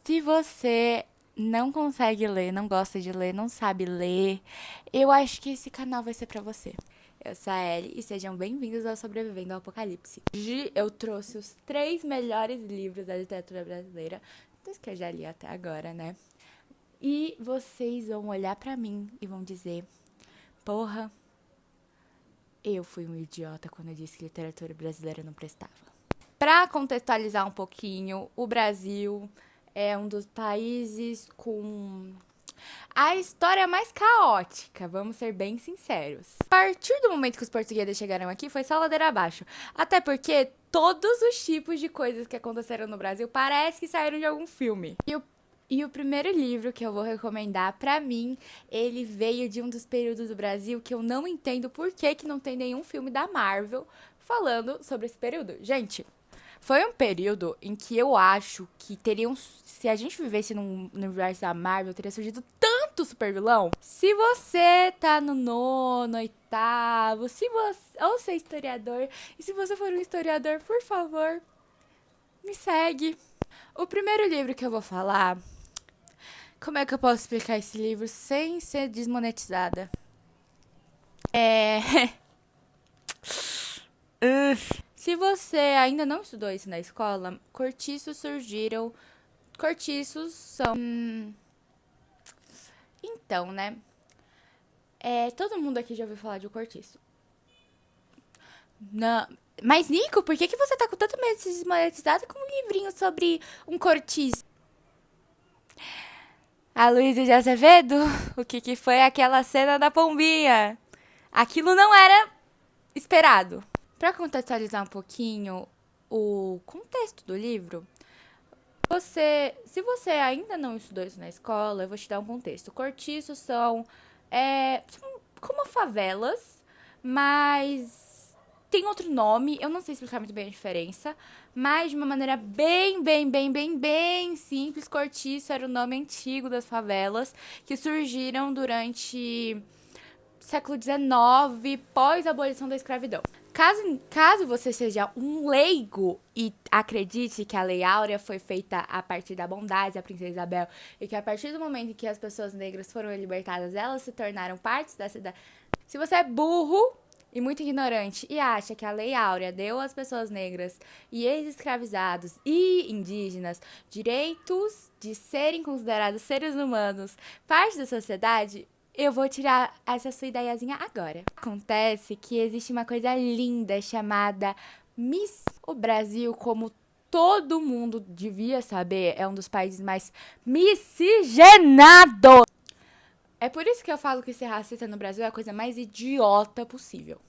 Se você não consegue ler, não gosta de ler, não sabe ler, eu acho que esse canal vai ser pra você. Eu sou a Ellie e sejam bem-vindos ao Sobrevivendo ao Apocalipse. Hoje eu trouxe os 3 melhores livros da literatura brasileira, dos que eu já li até agora, né? E vocês vão olhar pra mim e vão dizer: porra, eu fui um idiota quando eu disse que literatura brasileira não prestava. Pra contextualizar um pouquinho, o Brasil é um dos países com a história mais caótica, vamos ser bem sinceros. A partir do momento que os portugueses chegaram aqui, foi só ladeira abaixo. Até porque todos os tipos de coisas que aconteceram no Brasil parece que saíram de algum filme. E o primeiro livro que eu vou recomendar, pra mim, ele veio de um dos períodos do Brasil que eu não entendo por que não tem nenhum filme da Marvel falando sobre esse período. Gente, foi um período em que eu acho que teriam. Se a gente vivesse no universo da Marvel, teria surgido tanto super vilão. Se você tá no nono, oitavo, se você. Ou ser historiador. E se você for um historiador, por favor, me segue. O primeiro livro que eu vou falar. Como é que eu posso explicar esse livro sem ser desmonetizada? É. Se você ainda não estudou isso na escola, cortiços surgiram. Cortiços são. Então, né? Todo mundo aqui já ouviu falar de um cortiço. Não. Mas, Nico, por que você tá com tanto medo de ser desmonetizado com um livrinho sobre um cortiço? A Luísa de Azevedo? O que foi aquela cena da pombinha? Aquilo não era esperado. Pra contextualizar um pouquinho o contexto do livro, se você ainda não estudou isso na escola, eu vou te dar um contexto. Cortiços são como favelas, mas tem outro nome. Eu não sei explicar muito bem a diferença, mas de uma maneira bem simples, cortiço era o nome antigo das favelas que surgiram durante século XIX, pós-abolição da escravidão. Caso você seja um leigo e acredite que a Lei Áurea foi feita a partir da bondade da Princesa Isabel e que a partir do momento em que as pessoas negras foram libertadas, elas se tornaram partes da cidade. Se você é burro e muito ignorante e acha que a Lei Áurea deu às pessoas negras e ex-escravizados e indígenas direitos de serem considerados seres humanos, parte da sociedade, eu vou tirar essa sua ideiazinha agora. Acontece que existe uma coisa linda chamada Miss. O Brasil, como todo mundo devia saber, é um dos países mais miscigenados. É por isso que eu falo que ser racista no Brasil é a coisa mais idiota possível.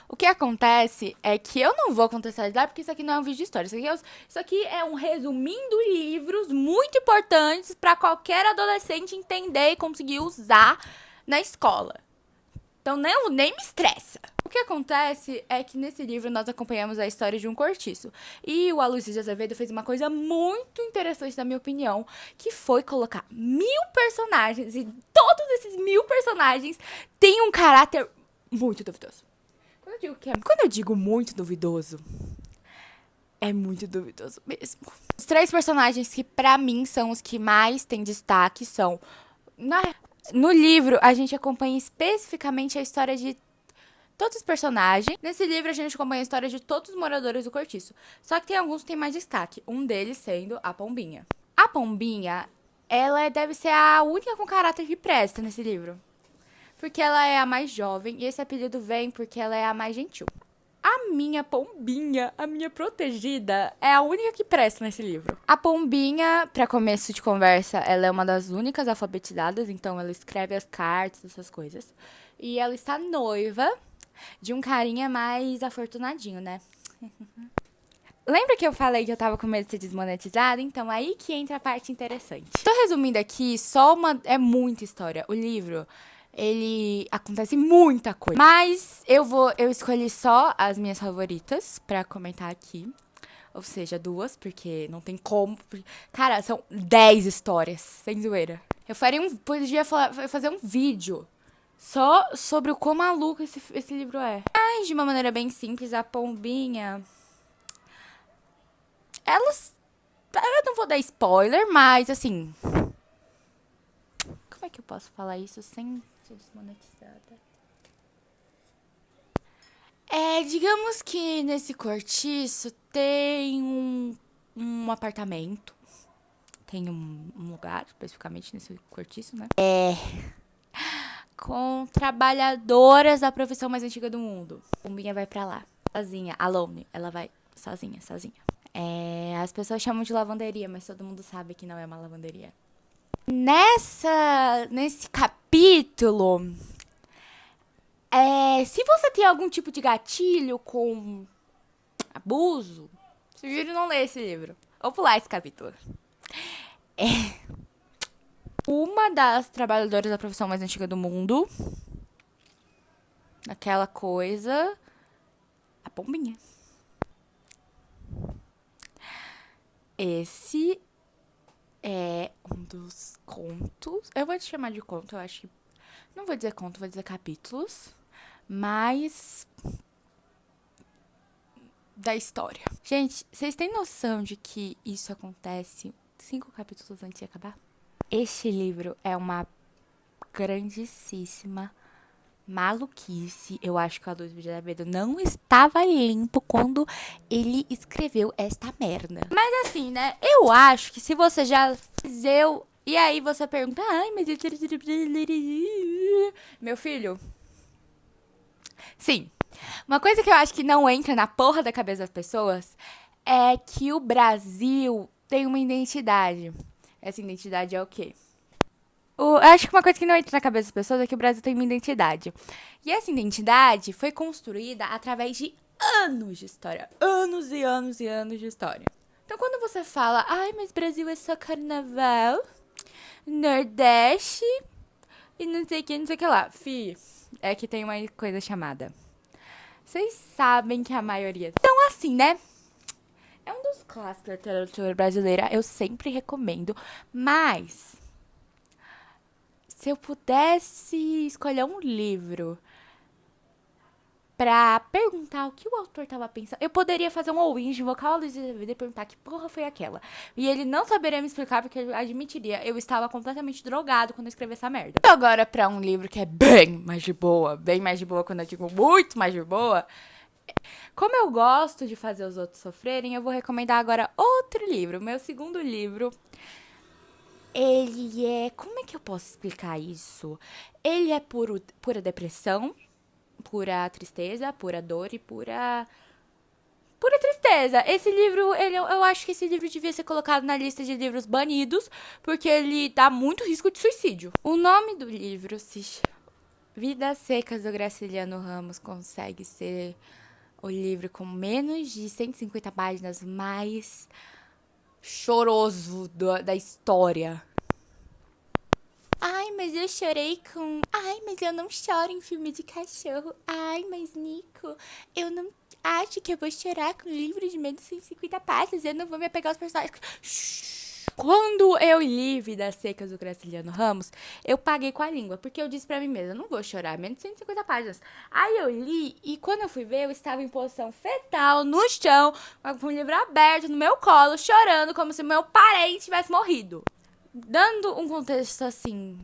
O que acontece é que eu não vou contextualizar porque isso aqui não é um vídeo de história. Isso aqui é um resumindo livros muito importantes para qualquer adolescente entender e conseguir usar na escola. Então nem me estressa. O que acontece é que nesse livro nós acompanhamos a história de um cortiço. E o Aloysio de Azevedo fez uma coisa muito interessante, na minha opinião, que foi colocar 1000 personagens. E todos esses 1000 personagens têm um caráter muito duvidoso. Quando eu digo muito duvidoso, é muito duvidoso mesmo. Os 3 personagens que pra mim são os que mais têm destaque são... No livro, a gente acompanha especificamente a história de todos os personagens. Nesse livro, a gente acompanha a história de todos os moradores do cortiço. Só que tem alguns que têm mais destaque. Um deles sendo a Pombinha. A Pombinha, ela deve ser a única com caráter que presta nesse livro. Porque ela é a mais jovem e esse apelido vem porque ela é a mais gentil. A minha Pombinha, a minha protegida, é a única que presta nesse livro. A Pombinha, pra começo de conversa, ela é uma das únicas alfabetizadas, então ela escreve as cartas, essas coisas. E ela está noiva de um carinha mais afortunadinho, né? Lembra que eu falei que eu tava com medo de ser desmonetizada? Então, aí que entra a parte interessante. Tô resumindo aqui, é muita história. O livro... ele acontece muita coisa. Mas eu escolhi só as minhas favoritas pra comentar aqui. Ou seja, 2, porque não tem como. Cara, são 10 histórias, sem zoeira. Podia fazer um vídeo só sobre o quão maluco esse livro é. Mas, de uma maneira bem simples, a Pombinha... Ela Eu não vou dar spoiler, mas assim. Como é que eu posso falar isso sem ser desmonetizada? Digamos que nesse cortiço tem um apartamento. Tem um lugar, especificamente nesse cortiço, né? Com trabalhadoras da profissão mais antiga do mundo. A Pombinha vai pra lá, sozinha, alone. Ela vai sozinha, sozinha. As pessoas chamam de lavanderia, mas todo mundo sabe que não é uma lavanderia. Nesse capítulo, se você tem algum tipo de gatilho com abuso, sugiro não ler esse livro. Ou pular esse capítulo. Uma das trabalhadoras da profissão mais antiga do mundo, aquela coisa, a Pombinha. Esse é um dos contos. Eu vou te chamar de conto, eu acho que. Não vou dizer conto, vou dizer capítulos. Mas. Da história. Gente, vocês têm noção de que isso acontece 5 capítulos antes de acabar? Este livro é uma grandíssima maluquice. Eu acho que o Aloysio de Azevedo não estava limpo quando ele escreveu esta merda. Mas assim, né? Eu acho que se você já leu e aí você pergunta, ai, mas meu filho. Sim. Uma coisa que eu acho que não entra na porra da cabeça das pessoas é que o Brasil tem uma identidade. Essa identidade é o quê? Eu acho que uma coisa que não entra na cabeça das pessoas é que o Brasil tem uma identidade. E essa identidade foi construída através de anos de história. Anos e anos e anos de história. Então, quando você fala, ai, mas Brasil é só carnaval, Nordeste e não sei o que lá. Fi, é que tem uma coisa chamada. Vocês sabem que a maioria. Então, assim, né? É um dos clássicos da literatura brasileira. Eu sempre recomendo. Mas, se eu pudesse escolher um livro pra perguntar o que o autor tava pensando, eu poderia fazer um all-in de vocal Aloysio de Azevedo e perguntar que porra foi aquela. E ele não saberia me explicar porque ele admitiria. Eu estava completamente drogado quando eu escrevi essa merda. E agora pra um livro que é bem mais de boa quando eu digo muito mais de boa. Como eu gosto de fazer os outros sofrerem, eu vou recomendar agora outro livro. Meu segundo livro, ele é... Como é que eu posso explicar isso? Ele é pura depressão, pura tristeza, pura dor e pura tristeza. Esse livro, eu acho que esse livro devia ser colocado na lista de livros banidos, porque ele dá muito risco de suicídio. O nome do livro se chama Vidas Secas, do Graciliano Ramos. Consegue ser o livro com menos de 150 páginas mais choroso da história. Ai, mas eu chorei com... Ai, mas eu não choro em filme de cachorro. Ai, mas Nico, eu não acho que eu vou chorar com um livro de menos de 150 páginas. Eu não vou me apegar aos personagens. Shhh. Quando eu li Vidas Secas do Graciliano Ramos, eu paguei com a língua, porque eu disse pra mim mesma, eu não vou chorar, menos de 150 páginas. Aí eu li, e quando eu fui ver, eu estava em posição fetal, no chão, com o livro aberto no meu colo, chorando, como se meu parente tivesse morrido. Dando um contexto assim,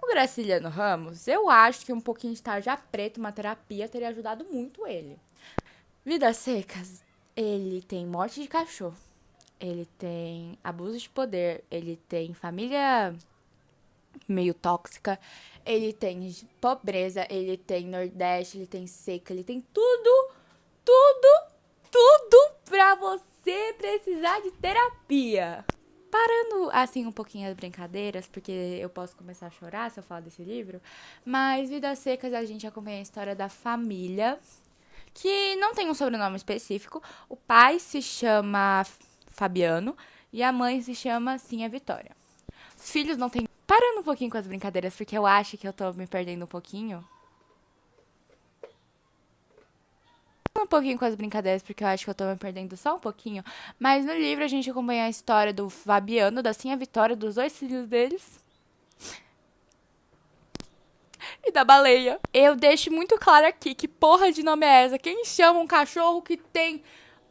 o Graciliano Ramos, eu acho que um pouquinho de tarja preta, uma terapia, teria ajudado muito ele. Vidas Secas, ele tem morte de cachorro. Ele tem abuso de poder, ele tem família meio tóxica, ele tem pobreza, ele tem Nordeste, ele tem seca, ele tem tudo pra você precisar de terapia. Parando, assim, um pouquinho as brincadeiras, porque eu posso começar a chorar se eu falar desse livro, mas Vidas Secas a gente acompanha a história da família, que não tem um sobrenome específico. O pai se chama Fabiano e a mãe se chama Sim a Vitória. Os filhos não têm... Parando um pouquinho com as brincadeiras, porque eu acho que eu tô me perdendo um pouquinho. Um pouquinho com as brincadeiras, porque eu acho que eu tô me perdendo só um pouquinho. Mas no livro a gente acompanha a história do Fabiano, da Sim a Vitória, dos 2 filhos deles. E da baleia. Eu deixo muito claro aqui que porra de nome é essa? Quem chama um cachorro que tem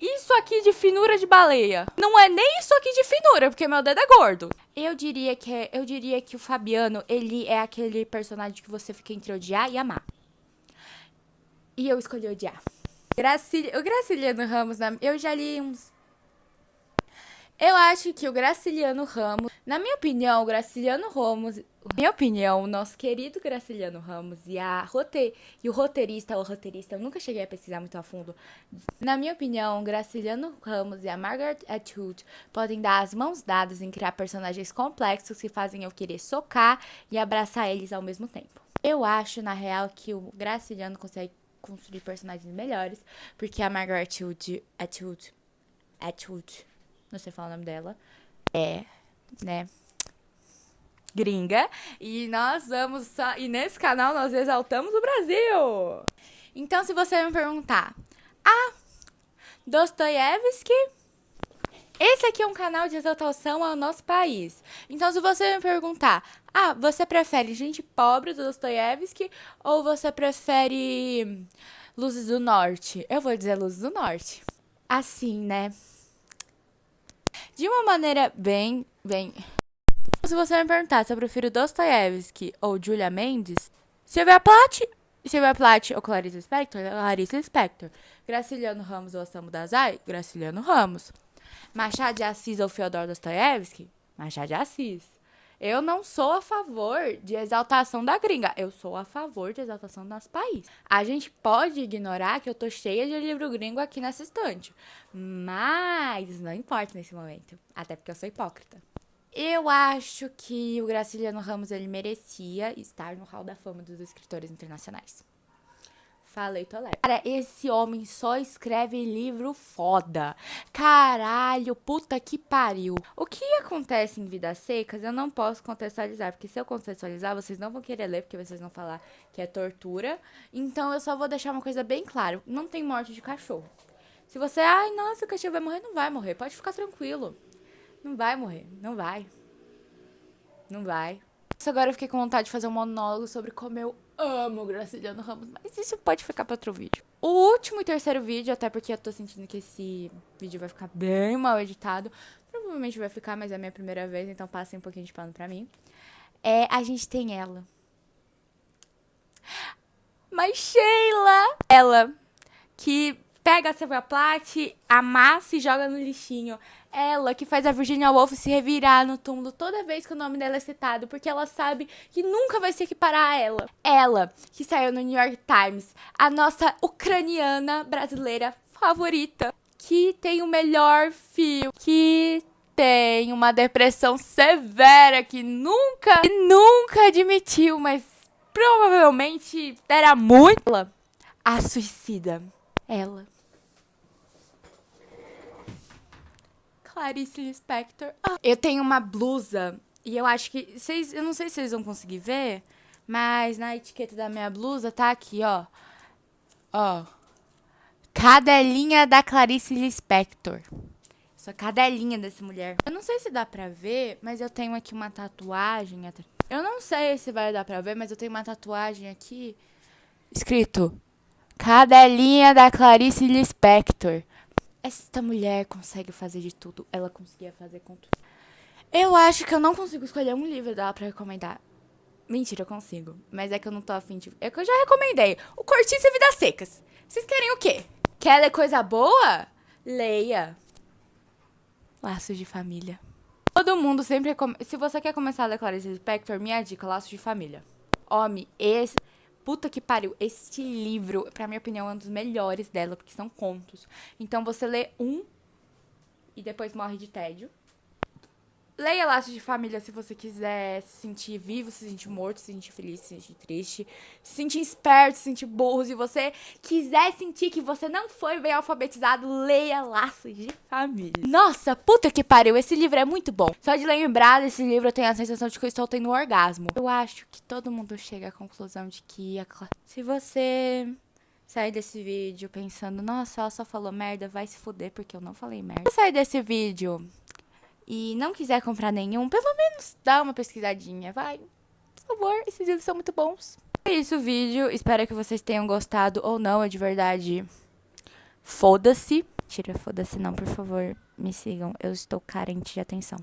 isso aqui de finura de baleia. Não é nem isso aqui de finura, porque meu dedo é gordo. Eu diria que o Fabiano, ele é aquele personagem que você fica entre odiar e amar. E eu escolhi odiar. O Graciliano Ramos, eu já li uns. Eu acho que o Graciliano Ramos, na minha opinião, o Graciliano Ramos, na minha opinião, o nosso querido Graciliano Ramos e o roteirista, eu nunca cheguei a pesquisar muito a fundo. Na minha opinião, o Graciliano Ramos e a Margaret Atwood podem dar as mãos dadas em criar personagens complexos que fazem eu querer socar e abraçar eles ao mesmo tempo. Eu acho, na real, que o Graciliano consegue construir personagens melhores, porque a Margaret Atwood, não sei falar o nome dela, né, gringa, e e nesse canal nós exaltamos o Brasil. Então, se você me perguntar, Dostoiévski, esse aqui é um canal de exaltação ao nosso país. Então, se você me perguntar, você prefere gente pobre do Dostoiévski ou você prefere Luzes do Norte? Eu vou dizer Luzes do Norte. Assim, né? De uma maneira bem. Se você me perguntar se eu prefiro Dostoiévski ou Julia Mendes, Silvia Plath ou Clarice Lispector. Graciliano Ramos ou Osamu Dazai? Graciliano Ramos. Machado de Assis ou Fyodor Dostoiévski? Machado de Assis. Eu não sou a favor de exaltação da gringa. Eu sou a favor de exaltação do nosso país. A gente pode ignorar que eu tô cheia de livro gringo aqui nessa estante. Mas não importa nesse momento. Até porque eu sou hipócrita. Eu acho que o Graciliano Ramos, ele merecia estar no hall da fama dos escritores internacionais. Falei, tô leve. Cara, esse homem só escreve livro foda. Caralho, puta que pariu. O que acontece em Vidas Secas, eu não posso contextualizar. Porque se eu contextualizar, vocês não vão querer ler, porque vocês vão falar que é tortura. Então, eu só vou deixar uma coisa bem clara. Não tem morte de cachorro. Se você, nossa, o cachorro vai morrer, não vai morrer. Pode ficar tranquilo. Não vai morrer, não vai. Não vai. Agora eu fiquei com vontade de fazer um monólogo sobre como eu amo o Graciliano Ramos, mas isso pode ficar para outro vídeo. O último e terceiro vídeo, até porque eu tô sentindo que esse vídeo vai ficar bem mal editado. Provavelmente vai ficar, mas é a minha primeira vez, então passem um pouquinho de pano pra mim. A gente tem ela. Mas Sheila! Ela, que pega a Silvia Plath, amassa e joga no lixinho. Ela que faz a Virginia Woolf se revirar no túmulo toda vez que o nome dela é citado, porque ela sabe que nunca vai se equiparar a ela. Ela que saiu no New York Times, a nossa ucraniana brasileira favorita, que tem o melhor fio, que tem uma depressão severa, que nunca admitiu, mas provavelmente era muito. Ela, a suicida. Ela. Clarice Lispector. Eu tenho uma blusa e eu acho que eu não sei se vocês vão conseguir ver, mas na etiqueta da minha blusa tá aqui, ó. Cadelinha da Clarice Lispector. Sou cadelinha dessa mulher. Eu não sei se dá pra ver, mas eu tenho aqui uma tatuagem. Eu não sei se vai dar pra ver, mas eu tenho uma tatuagem aqui escrito Cadelinha da Clarice Lispector. Esta mulher consegue fazer de tudo. Ela conseguia fazer com tudo. Eu acho que eu não consigo escolher um livro dela pra recomendar. Mentira, eu consigo. Mas é que eu não tô afim de... É que eu já recomendei. O Cortiço e Vidas Secas. Vocês querem o quê? Quer ler coisa boa? Leia. Laços de Família. Todo mundo sempre recomenda... Se você quer começar a ler Clarice Lispector, minha dica, Laços de Família. Homem, esse... Puta que pariu, este livro, pra minha opinião, é um dos melhores dela, porque são contos. Então você lê um e depois morre de tédio. Leia Laços de Família se você quiser se sentir vivo, se sentir morto, se sentir feliz, se sentir triste, se sentir esperto, se sentir burro. Se você quiser sentir que você não foi bem alfabetizado, leia Laços de Família. Nossa, puta que pariu, esse livro é muito bom. Só de lembrar desse livro eu tenho a sensação de que eu estou tendo um orgasmo. Eu acho que todo mundo chega à conclusão de que se você sair desse vídeo pensando, nossa, ela só falou merda, vai se fuder, porque eu não falei merda. Se sair desse vídeo e não quiser comprar nenhum, pelo menos dá uma pesquisadinha, vai. Por favor, esses livros são muito bons. É isso o vídeo, espero que vocês tenham gostado ou não, é de verdade. Foda-se. mentira, foda-se não, por favor, me sigam. Eu estou carente de atenção.